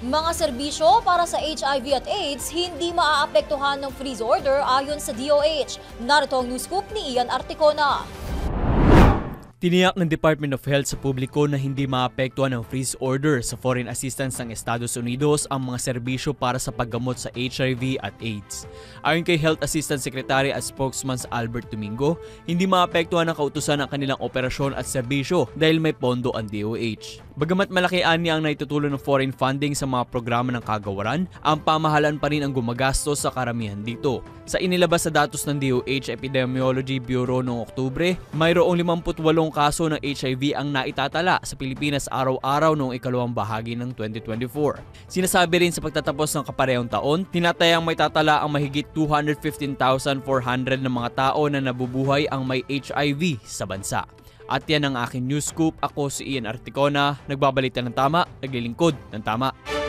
Mga serbisyo para sa HIV at AIDS hindi maaapektuhan ng freeze order ayon sa DOH. Narito ang news scoop ni Ian Articona. Tiniyak ng Department of Health sa publiko na hindi maapektuhan ng freeze order sa foreign assistance ng Estados Unidos ang mga serbisyo para sa paggamot sa HIV at AIDS. Ayon kay Health Assistant Secretary at spokesman Albert Domingo, hindi maapektuhan ng kautusan ang kanilang operasyon at serbisyo dahil may pondo ang DOH. Bagamat malaki ani ang naitutulong ng foreign funding sa mga programa ng kagawaran, ang pamahalaan pa rin ang gumagastos sa karamihan dito. Sa inilabas sa datos ng DOH Epidemiology Bureau noong Oktubre, mayroong 58 kaso ng HIV ang naitatala sa Pilipinas araw-araw noong ikalawang bahagi ng 2024. Sinasabi rin sa pagtatapos ng kaparehong taon, tinatayang may tatala ang mahigit 215,400 na mga tao na nabubuhay ang may HIV sa bansa. At yan ang aking news scoop. Ako si Ian Articona, nagbabalita ng tama, naglilingkod ng tama.